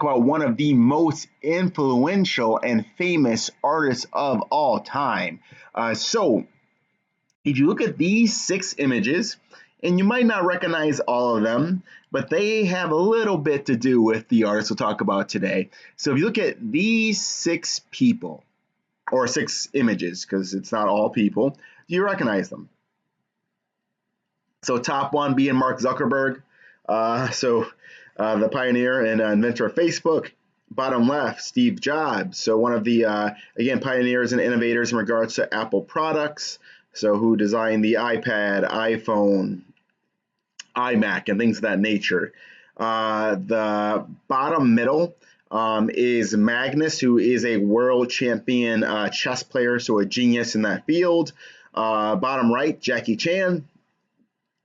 about one of the most influential and famous artists of all time. So, if you look at these 6 images, and you might not recognize all of them, but they have a little bit to do with the artist we'll talk about today. So, if you look at these 6 people, or 6 images, because it's not all people, do you recognize them? So, top one being Mark Zuckerberg. The pioneer and inventor of Facebook. Bottom left, Steve Jobs. So one of the, again, pioneers and innovators in regards to Apple products. So who designed the iPad, iPhone, iMac, and things of that nature. The bottom middle is Magnus, who is a world champion chess player, so a genius in that field. Bottom right, Jackie Chan.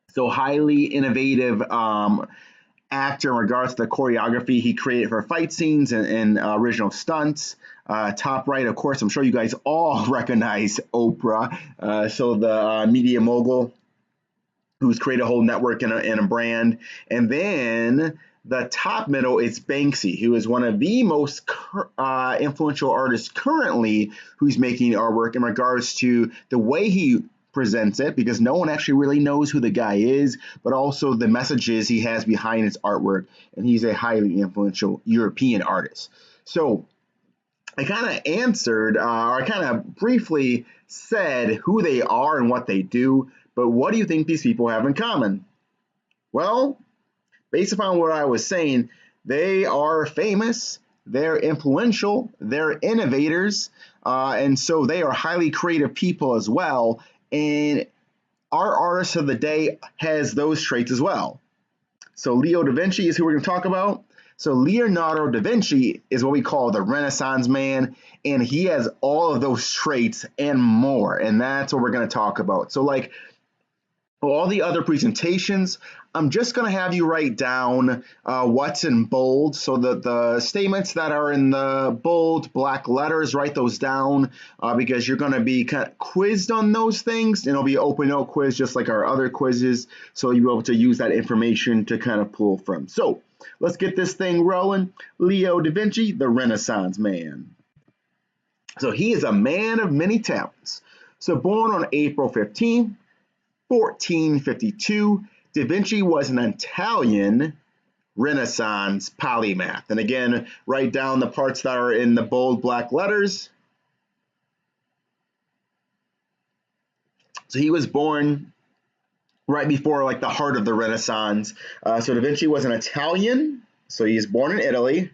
So highly innovative actor in regards to the choreography he created for fight scenes and original stunts. Top right, of course, I'm sure you guys all recognize Oprah. So the media mogul who's created a whole network and a brand. And then the top middle is Banksy, who is one of the most influential artists currently who's making artwork in regards to the way he presents it, because no one actually really knows who the guy is, but also the messages he has behind his artwork. And he's a highly influential European artist. So I kind of answered, or I kind of briefly said who they are and what they do, but what do you think these people have in common? Well, based upon what I was saying, they are famous, they're influential, they're innovators, and so they are highly creative people as well. And our artist of the day has those traits as well. So Leo da Vinci is who we're going to talk about. So Leonardo da Vinci is what we call the Renaissance man, and he has all of those traits and more, and that's what we're going to talk about. So like all the other presentations, I'm just going to have you write down what's in bold. So the statements that are in the bold black letters, write those down because you're going to be kind of quizzed on those things. And it'll be an open note quiz just like our other quizzes. So you'll be able to use that information to kind of pull from. So let's get this thing rolling. Leo da Vinci, the Renaissance man. So he is a man of many talents. So born on April 15th, 1452, Da Vinci was an Italian Renaissance polymath. And again, write down the parts that are in the bold black letters. So he was born right before like the heart of the Renaissance. So Da Vinci was an Italian, so he's born in Italy.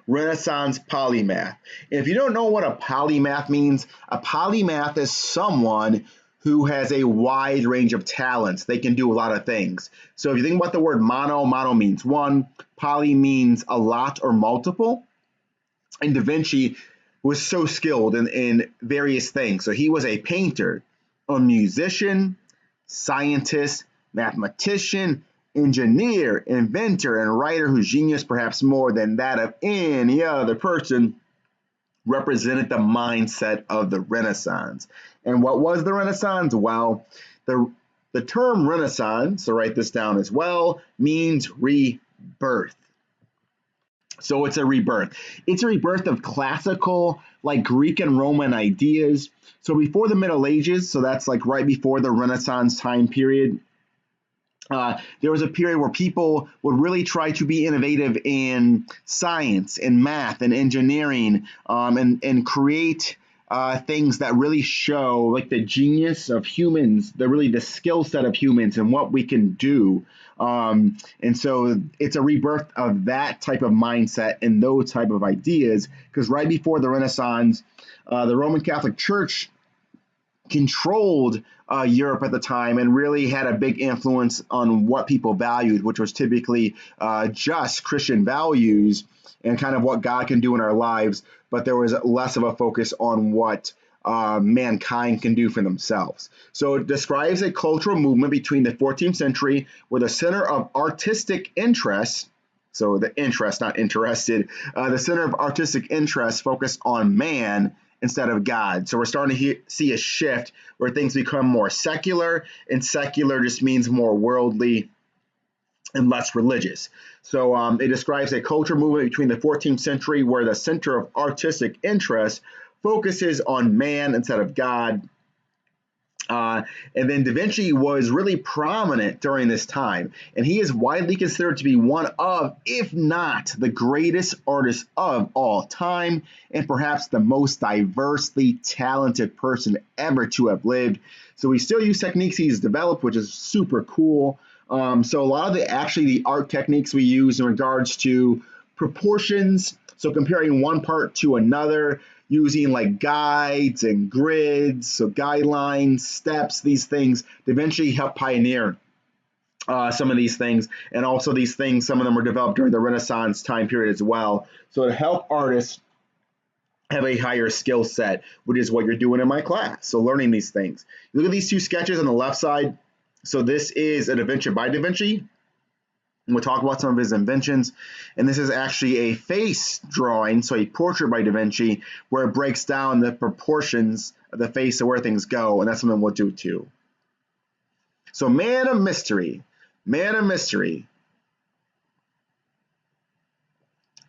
Renaissance polymath. And if you don't know what a polymath means, a polymath is someone who has a wide range of talents. They can do a lot of things. So if you think about the word mono, mono means one, poly means a lot or multiple. And Da Vinci was so skilled in various things. So he was a painter, a musician, scientist, mathematician, engineer, inventor, and writer whose genius, perhaps more than that of any other person, represented the mindset of the Renaissance. And what was the Renaissance? Well, the term Renaissance, so write this down as well, means rebirth. So it's a rebirth. It's a rebirth of classical, like Greek and Roman ideas. So before the Middle Ages, so that's like right before the Renaissance time period, there was a period where people would really try to be innovative in science and math and engineering and create things that really show like the genius of humans, the skill set of humans and what we can do. And so it's a rebirth of that type of mindset and those type of ideas, because right before the Renaissance, the Roman Catholic Church controlled Europe at the time and really had a big influence on what people valued, which was typically just Christian values and kind of what God can do in our lives. But there was less of a focus on what mankind can do for themselves. So it describes a cultural movement between the 14th century where the center of artistic interest, so the interest, not interested, the center of artistic interest focused on man instead of God. So we're starting to see a shift where things become more secular, and secular just means more worldly. and less religious. So it describes a culture movement between the 14th century where the center of artistic interest focuses on man instead of God. Uh, and then Da Vinci was really prominent during this time, and he is widely considered to be one of, if not the greatest artist of all time, and perhaps the most diversely talented person ever to have lived. So we still use techniques he's developed, which is super cool. So a lot of the art techniques we use in regards to proportions, so comparing one part to another, using like guides and grids, so guidelines, steps, these things. Da Vinci helped pioneer some of these things, and also these things, some of them were developed during the Renaissance time period as well. So to help artists have a higher skill set, which is what you're doing in my class. So learning these things. Look at these two sketches on the left side. So this is a Da Vinci by Da Vinci. And we'll talk about some of his inventions. And this is actually a face drawing, so a portrait by Da Vinci, where it breaks down the proportions of the face and where things go. And that's something we'll do too. So man of mystery. Man of mystery.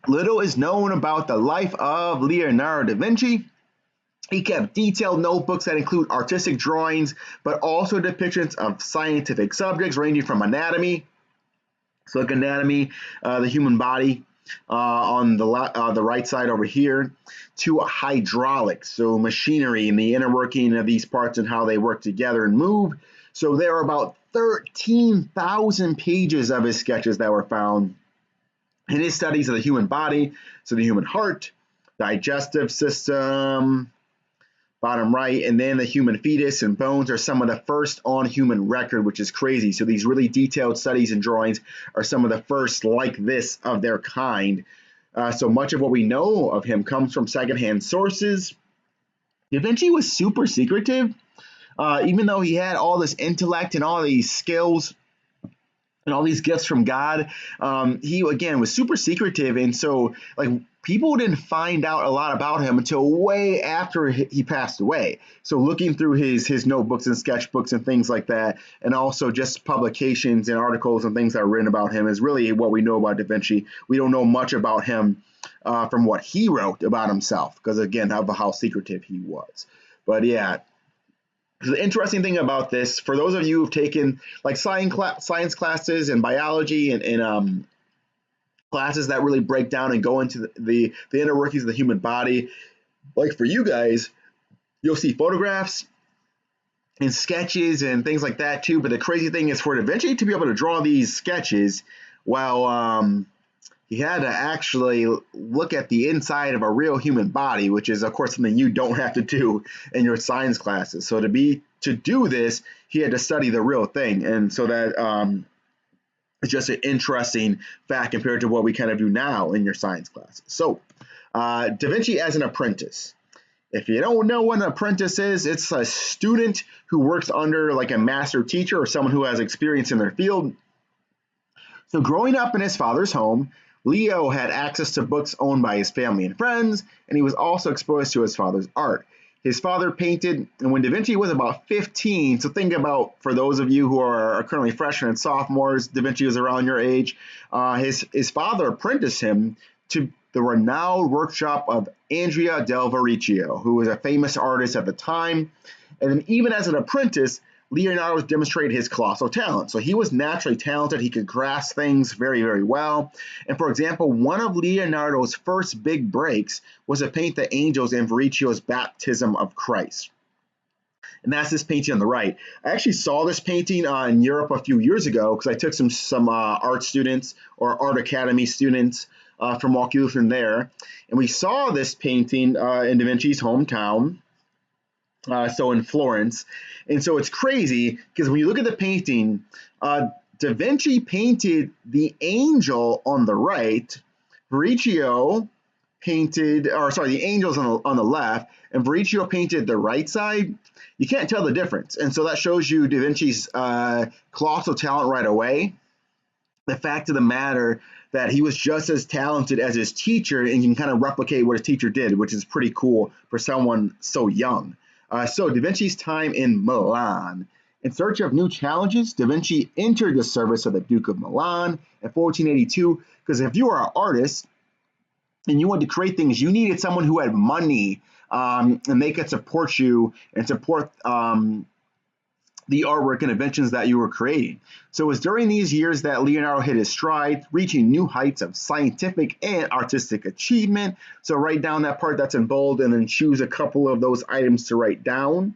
Little is known about the life of Leonardo da Vinci. He kept detailed notebooks that include artistic drawings, but also depictions of scientific subjects ranging from anatomy, so like anatomy, the human body on the right side over here, to hydraulics, so machinery and the inner working of these parts and how they work together and move. So there are about 13,000 pages of his sketches that were found. In his studies of the human body, so the human heart, digestive system, bottom right, and then the human fetus and bones are some of the first on human record, which is crazy. So these really detailed studies and drawings are some of the first like this of their kind. So much of what we know of him comes from secondhand sources. Da Vinci was super secretive, even though he had all this intellect and all these skills and all these gifts from God. He again was super secretive, and so like people didn't find out a lot about him until way after he passed away. So looking through his notebooks and sketchbooks and things like that, and also just publications and articles and things that are written about him is really what we know about Da Vinci. We don't know much about him from what he wrote about himself, because again of how secretive he was. But yeah. The interesting thing about this, for those of you who've taken like science classes and biology and classes that really break down and go into the inner workings of the human body, like for you guys, you'll see photographs and sketches and things like that too. But the crazy thing is for Da Vinci to be able to draw these sketches, well, he had to actually look at the inside of a real human body, which is, of course, something you don't have to do in your science classes. So to do this, he had to study the real thing. And so that is just an interesting fact compared to what we kind of do now in your science classes. So Da Vinci as an apprentice. If you don't know what an apprentice is, it's a student who works under like a master teacher or someone who has experience in their field. So growing up in his father's home, Leo had access to books owned by his family and friends, and he was also exposed to his father's art. His father painted, and when Da Vinci was about 15, so think about, for those of you who are currently freshmen and sophomores, Da Vinci was around your age, his father apprenticed him to the renowned workshop of Andrea del Verrocchio, who was a famous artist at the time. And then even as an apprentice, Leonardo demonstrated his colossal talent. So he was naturally talented. He could grasp things very, very well. And for example, one of Leonardo's first big breaks was to paint the angels in Verrocchio's Baptism of Christ. And that's this painting on the right. I actually saw this painting in Europe a few years ago because I took some art students or art academy students from Waukegan there. And we saw this painting in Da Vinci's hometown. So in Florence. And so it's crazy because when you look at the painting, Da Vinci painted the angel on the right, Verrocchio painted, or sorry, the angels on the left, and Verrocchio painted the right side. You can't tell the difference. And so that shows you Da Vinci's colossal talent right away. The fact of the matter that he was just as talented as his teacher and can kind of replicate what his teacher did, which is pretty cool for someone so young. So Da Vinci's time in Milan. In search of new challenges, Da Vinci entered the service of the Duke of Milan in 1482, because if you are an artist and you wanted to create things, you needed someone who had money, and they could support you and support the artwork and inventions that you were creating. So it was during these years that Leonardo hit his stride, reaching new heights of scientific and artistic achievement. So write down that part that's in bold and then choose a couple of those items to write down.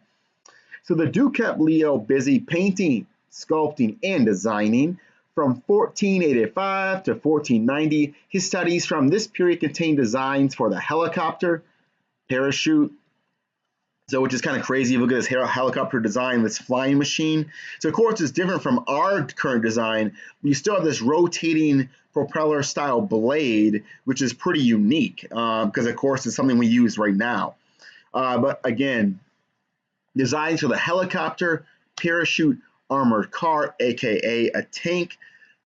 So the Duke kept Leo busy painting, sculpting, and designing. From 1485 to 1490, his studies from this period contained designs for the helicopter, parachute, so which is kind of crazy. You look at this helicopter design, this flying machine. So of course it's different from our current design. You still have this rotating propeller style blade, which is pretty unique because of course it's something we use right now. But again, designs for the helicopter, parachute, armored car, aka a tank,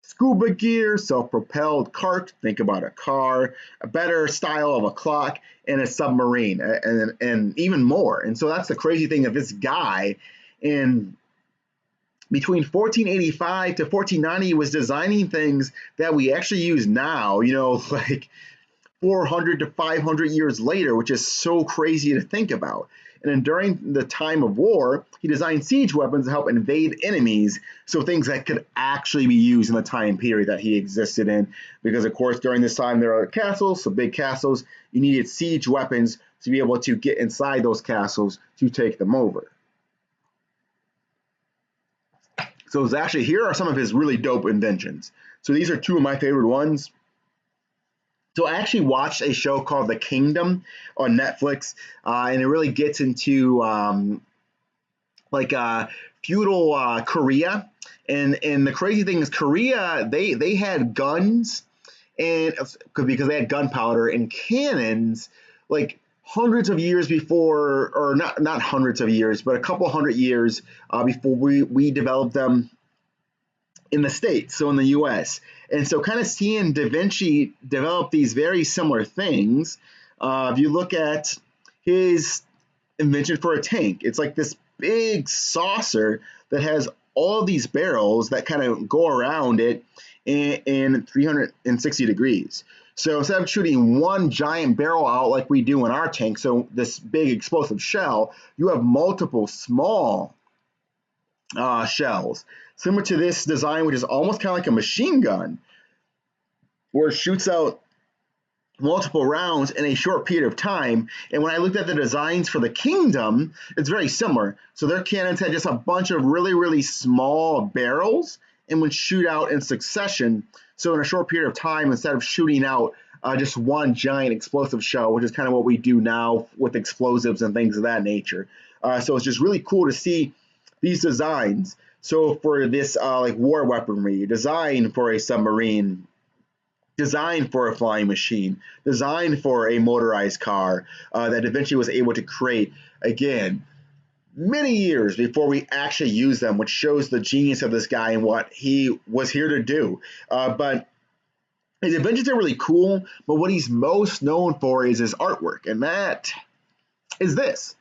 scuba gear, self-propelled cart, think about a car, a better style of a clock, and a submarine, and even more. And so that's the crazy thing of this guy. In between 1485 to 1490, was designing things that we actually use now, like 400 to 500 years later, which is so crazy to think about. And then during the time of war, he designed siege weapons to help invade enemies, so things that could actually be used in the time period that he existed in. Because, of course, during this time, there are castles, so big castles. You needed siege weapons to be able to get inside those castles to take them over. So it's actually, here are some of his really dope inventions. So these are two of my favorite ones. So I actually watched a show called The Kingdom on Netflix, and it really gets into feudal Korea. And the crazy thing is, Korea, they had guns, and because they had gunpowder and cannons, like hundreds of years before, or not hundreds of years, but a couple hundred years before we developed them in the States, so in the US. And so kind of seeing Da Vinci develop these very similar things, if you look at his invention for a tank, it's like this big saucer that has all these barrels that kind of go around it in 360 degrees. So instead of shooting one giant barrel out like we do in our tank, so this big explosive shell, you have multiple small shells, similar to this design, which is almost kind of like a machine gun, where it shoots out multiple rounds in a short period of time. And when I looked at the designs for the Kingdom, it's very similar. So their cannons had just a bunch of really, really small barrels and would shoot out in succession. So in a short period of time, instead of shooting out just one giant explosive shell, which is kind of what we do now with explosives and things of that nature. So it's just really cool to see these designs. So for this like war weaponry, design for a submarine, design for a flying machine, design for a motorized car that Da Vinci was able to create, again, many years before we actually use them, which shows the genius of this guy and what he was here to do. But his inventions are really cool, but what he's most known for is his artwork, and that is this.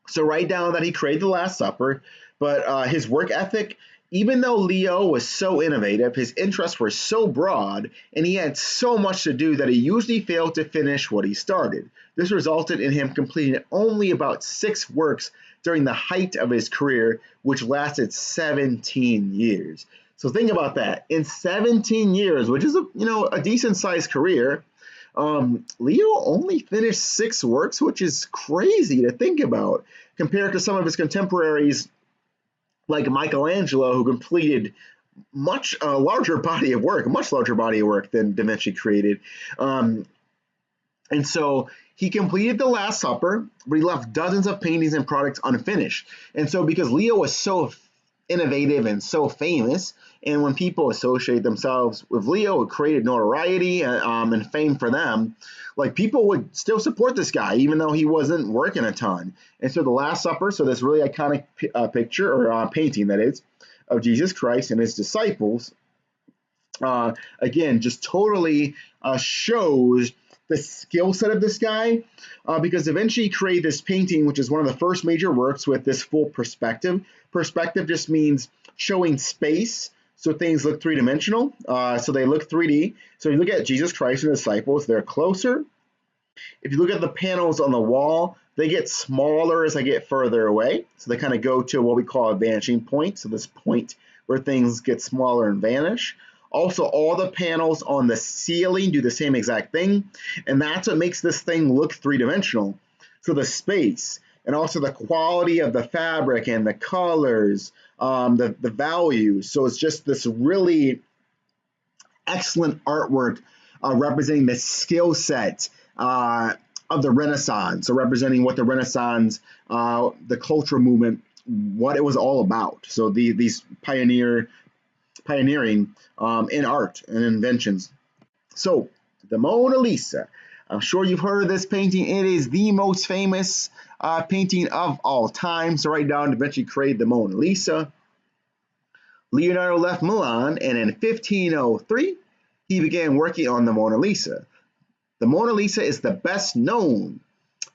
So write down that he created the Last Supper, but his work ethic, even though Leo was so innovative, his interests were so broad, and he had so much to do that he usually failed to finish what he started. This resulted in him completing only about 6 works during the height of his career, which lasted 17 years. So think about that. In 17 years, which is a decent-sized career, Leo only finished 6 works, which is crazy to think about compared to some of his contemporaries like Michelangelo, who completed much larger body of work than Da Vinci created. And so he completed the Last Supper, but he left dozens of paintings and products unfinished. And so because Leo was so innovative and so famous, and when people associate themselves with Leo, it created notoriety and fame for them. Like, people would still support this guy even though he wasn't working a ton. And so the Last Supper, so this really iconic picture, or painting that is, of Jesus Christ and his disciples, again, just totally shows the skill set of this guy, because Da Vinci created this painting, which is one of the first major works with this full perspective. Perspective just means showing space, so things look three-dimensional. So they look 3D. So you look at Jesus Christ and the disciples, they're closer. If you look at the panels on the wall, they get smaller as they get further away. So they kind of go to what we call a vanishing point. So this point where things get smaller and vanish. Also, all the panels on the ceiling do the same exact thing. And that's what makes this thing look three-dimensional. So the space and also the quality of the fabric and the colors, the values. So it's just this really excellent artwork representing the skill set of the Renaissance, so representing what the Renaissance, the cultural movement, what it was all about. So these pioneering in art and inventions. So the Mona Lisa. I'm sure you've heard of this painting. It is the most famous painting of all time. So write down Da Vinci created the Mona Lisa. Leonardo left Milan, and in 1503, he began working on the Mona Lisa. The Mona Lisa is the best known,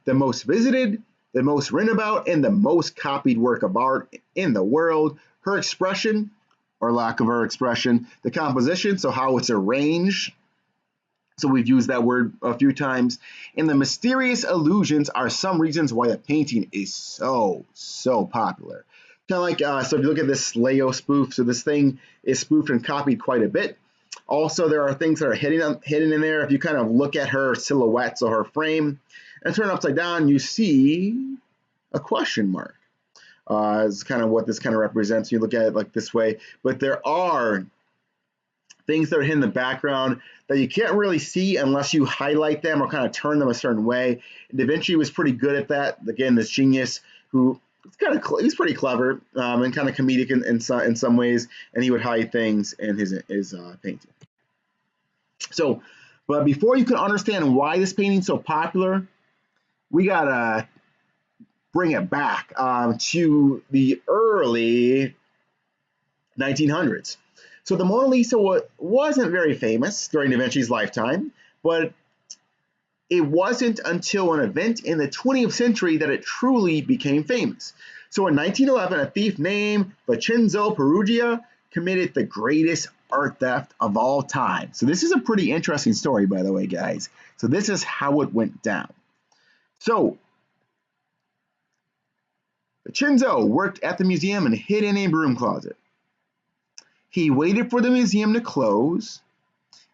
the most visited, the most written about, and the most copied work of art in the world. Her expression, or lack of her expression, the composition, so how it's arranged, so we've used that word a few times, and the mysterious illusions are some reasons why the painting is so popular. Kind of like, so if you look at this Leo spoof, so this thing is spoofed and copied quite a bit. Also, there are things that are hidden in there. If you kind of look at her silhouette, so her frame, and turn it upside down, you see a question mark. Is kind of what this kind of represents. You look at it like this way, but there are things that are hidden in the background that you can't really see unless you highlight them or kind of turn them a certain way. Da Vinci was pretty good at that. Again, this genius who he's pretty clever and kind of comedic in some ways, and he would hide things in his painting. So, but before you can understand why this painting's so popular, we gotta bring it back to the early 1900s. So the Mona Lisa wasn't very famous during Da Vinci's lifetime, but it wasn't until an event in the 20th century that it truly became famous. So in 1911, a thief named Vincenzo Perugia committed the greatest art theft of all time. So this is a pretty interesting story, by the way, guys. So this is how it went down. So Vincenzo worked at the museum and hid in a broom closet. He waited for the museum to close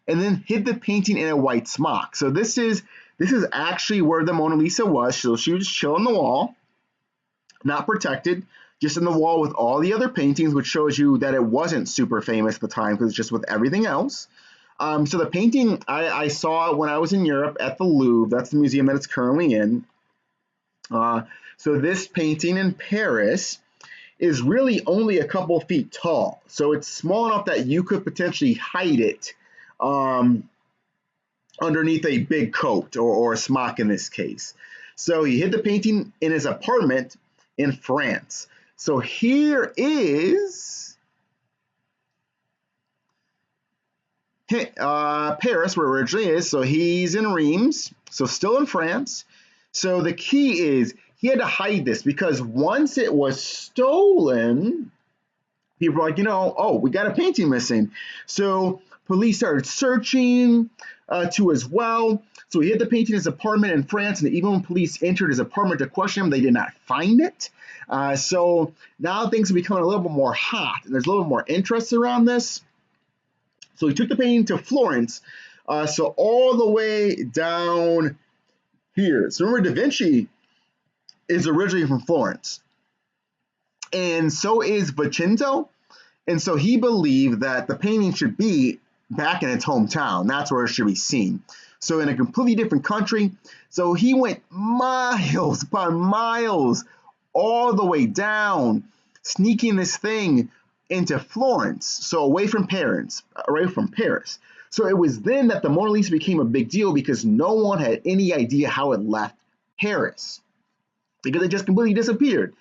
and then hid the painting in a white smock. So this is actually where the Mona Lisa was. So she was chilling on the wall, not protected, just in the wall with all the other paintings, which shows you that it wasn't super famous at the time because it's just with everything else. So the painting, I saw it when I was in Europe at the Louvre. That's the museum that it's currently in. So this painting in Paris is really only a couple feet tall. So it's small enough that you could potentially hide it underneath a big coat or a smock in this case. So he hid the painting in his apartment in France. So here is Paris, where it originally is. So he's in Reims, so still in France. So the key is he had to hide this because once it was stolen, people were like, oh, we got a painting missing. So police started searching too as well. So he hid the painting in his apartment in France, and even when police entered his apartment to question him, they did not find it. So now things are becoming a little bit more hot, and there's a little bit more interest around this. So he took the painting to Florence, so all the way down here. So remember, Da Vinci is originally from Florence, and so is Vincenzo. And so he believed that the painting should be back in its hometown. That's where it should be seen. So in a completely different country. So he went miles upon miles all the way down, sneaking this thing into Florence, so away from Paris. So it was then that the Mona Lisa became a big deal because no one had any idea how it left Paris because it just completely disappeared.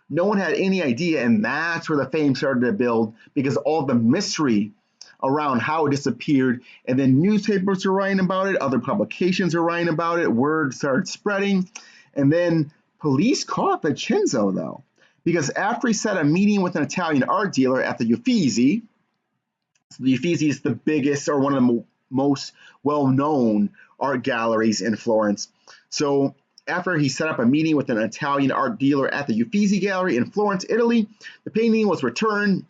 No one had any idea, and that's where the fame started to build because all the mystery around how it disappeared, and then newspapers are writing about it, other publications are writing about it, word started spreading, and then police caught Vincenzo though, because after he set a meeting with an Italian art dealer at the Uffizi. So the Uffizi is the biggest or one of the most well-known art galleries in Florence. So after he set up a meeting with an Italian art dealer at the Uffizi Gallery in Florence, Italy, the painting was returned.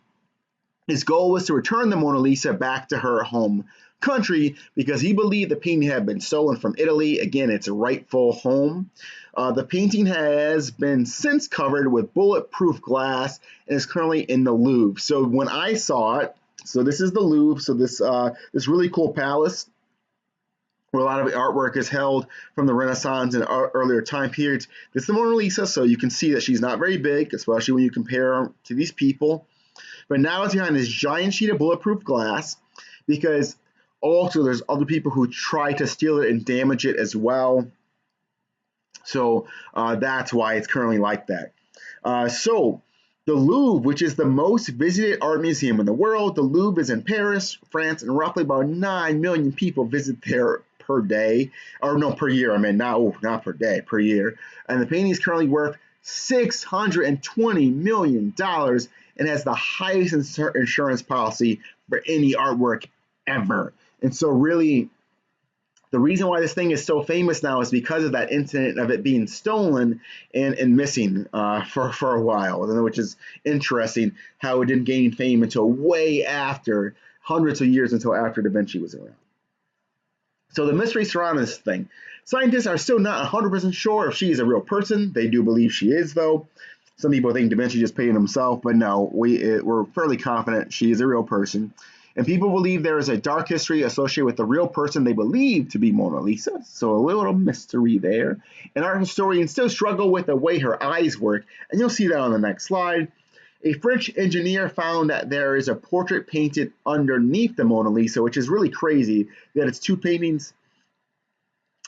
His goal was to return the Mona Lisa back to her home country because he believed the painting had been stolen from Italy. Again, its rightful home. The painting has been since covered with bulletproof glass and is currently in the Louvre. So when I saw it, so this is the Louvre, so this really cool palace where a lot of artwork is held from the Renaissance and earlier time periods. This is the Mona Lisa, so you can see that she's not very big, especially when you compare her to these people. But now it's behind this giant sheet of bulletproof glass because also there's other people who try to steal it and damage it as well. So that's why it's currently like that. So the Louvre, which is the most visited art museum in the world, the Louvre is in Paris, France, and roughly about 9 million people visit there per day, or no, per year. I mean, not per day, per year. And the painting is currently worth $620 million and has the highest insurance policy for any artwork ever. And so really, the reason why this thing is so famous now is because of that incident of it being stolen and missing for a while, which is interesting how it didn't gain fame until way after, hundreds of years until after Da Vinci was around. So the mystery surrounding this thing. Scientists are still not 100% sure if she is a real person. They do believe she is, though. Some people think Da Vinci just painted himself, but no, we're fairly confident she is a real person. And people believe there is a dark history associated with the real person they believe to be Mona Lisa. So a little mystery there. And art historians still struggle with the way her eyes work. And you'll see that on the next slide. A French engineer found that there is a portrait painted underneath the Mona Lisa, which is really crazy that it's two paintings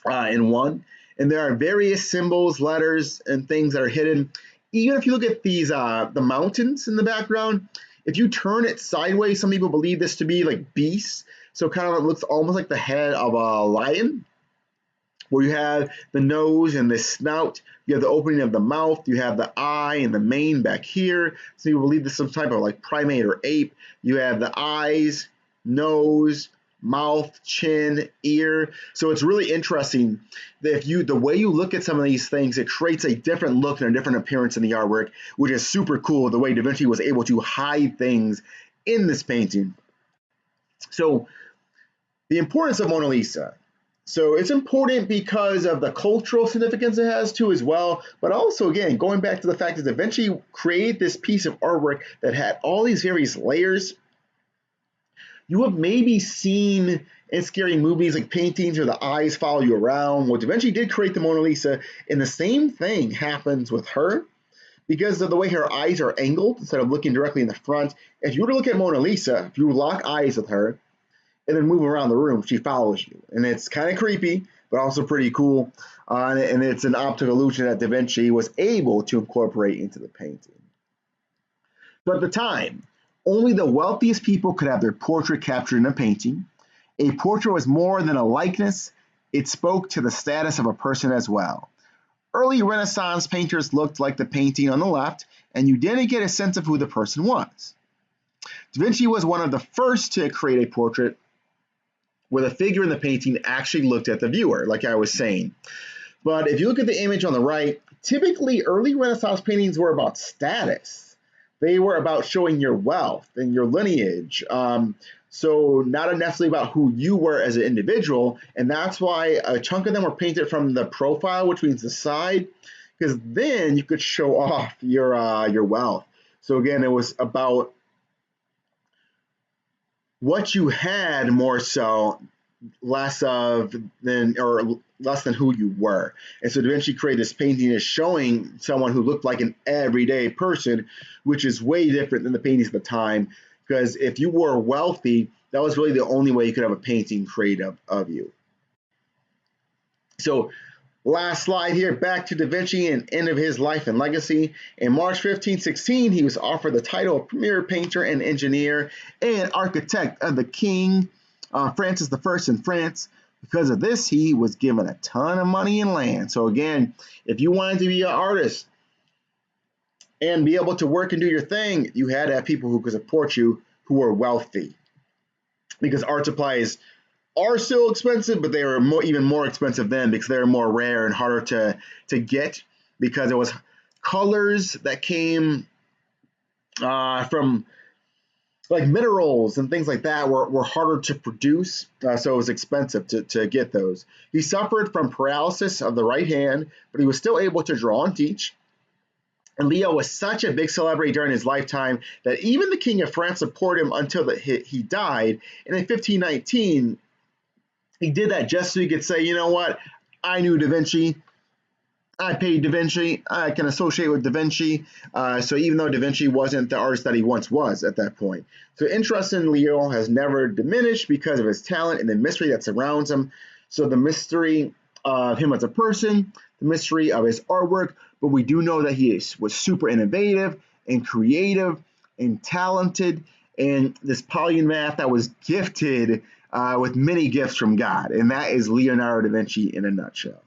in one. And there are various symbols, letters, and things that are hidden. Even if you look at these, the mountains in the background, if you turn it sideways, some people believe this to be like beasts. So kind of it looks almost like the head of a lion, where you have the nose and the snout. You have the opening of the mouth. You have the eye and the mane back here. So you believe this is some type of like primate or ape. You have the eyes, nose, mouth, chin, ear. So it's really interesting that the way you look at some of these things, it creates a different look and a different appearance in the artwork, which is super cool, the way Da Vinci was able to hide things in this painting. So the importance of Mona Lisa. So it's important because of the cultural significance it has too as well, but also again, going back to the fact that Da Vinci created this piece of artwork that had all these various layers. You have maybe seen in scary movies like paintings where the eyes follow you around. Well, Da Vinci did create the Mona Lisa, and the same thing happens with her because of the way her eyes are angled instead of looking directly in the front. If you were to look at Mona Lisa, if you lock eyes with her and then move around the room, she follows you. And it's kind of creepy, but also pretty cool. And it's an optical illusion that Da Vinci was able to incorporate into the painting. But at the time, only the wealthiest people could have their portrait captured in a painting. A portrait was more than a likeness, it spoke to the status of a person as well. Early Renaissance painters looked like the painting on the left, and you didn't get a sense of who the person was. Da Vinci was one of the first to create a portrait where the figure in the painting actually looked at the viewer, like I was saying. But if you look at the image on the right, typically early Renaissance paintings were about status. They were about showing your wealth and your lineage. So not necessarily about who you were as an individual. And that's why a chunk of them were painted from the profile, which means the side, because then you could show off your wealth. So again, it was about what you had more so, less than who you were. And so Da Vinci created this painting as showing someone who looked like an everyday person, which is way different than the paintings at the time, because if you were wealthy, that was really the only way you could have a painting created of you. So Last slide here, back to Da Vinci and end of his life and legacy. In March 1516, he was offered the title of premier painter and engineer and architect of the King Francis I in France. Because of this, he was given a ton of money and land. So again, if you wanted to be an artist and be able to work and do your thing, you had to have people who could support you who were wealthy. Because art supplies are still expensive, but they were even more expensive then because they were more rare and harder to get because it was colors that came from like minerals and things like that were harder to produce, so it was expensive to get those. He suffered from paralysis of the right hand, but he was still able to draw and teach. And Leo was such a big celebrity during his lifetime that even the King of France supported him until he died. And in 1519, he did that just so he could say, you know what, I knew Da Vinci, I paid Da Vinci, I can associate with Da Vinci. So even though Da Vinci wasn't the artist that he once was at that point. So interest in Leo has never diminished because of his talent and the mystery that surrounds him. So the mystery of him as a person, the mystery of his artwork, but we do know that he was super innovative and creative and talented and this polymath that was gifted with many gifts from God. And that is Leonardo da Vinci in a nutshell.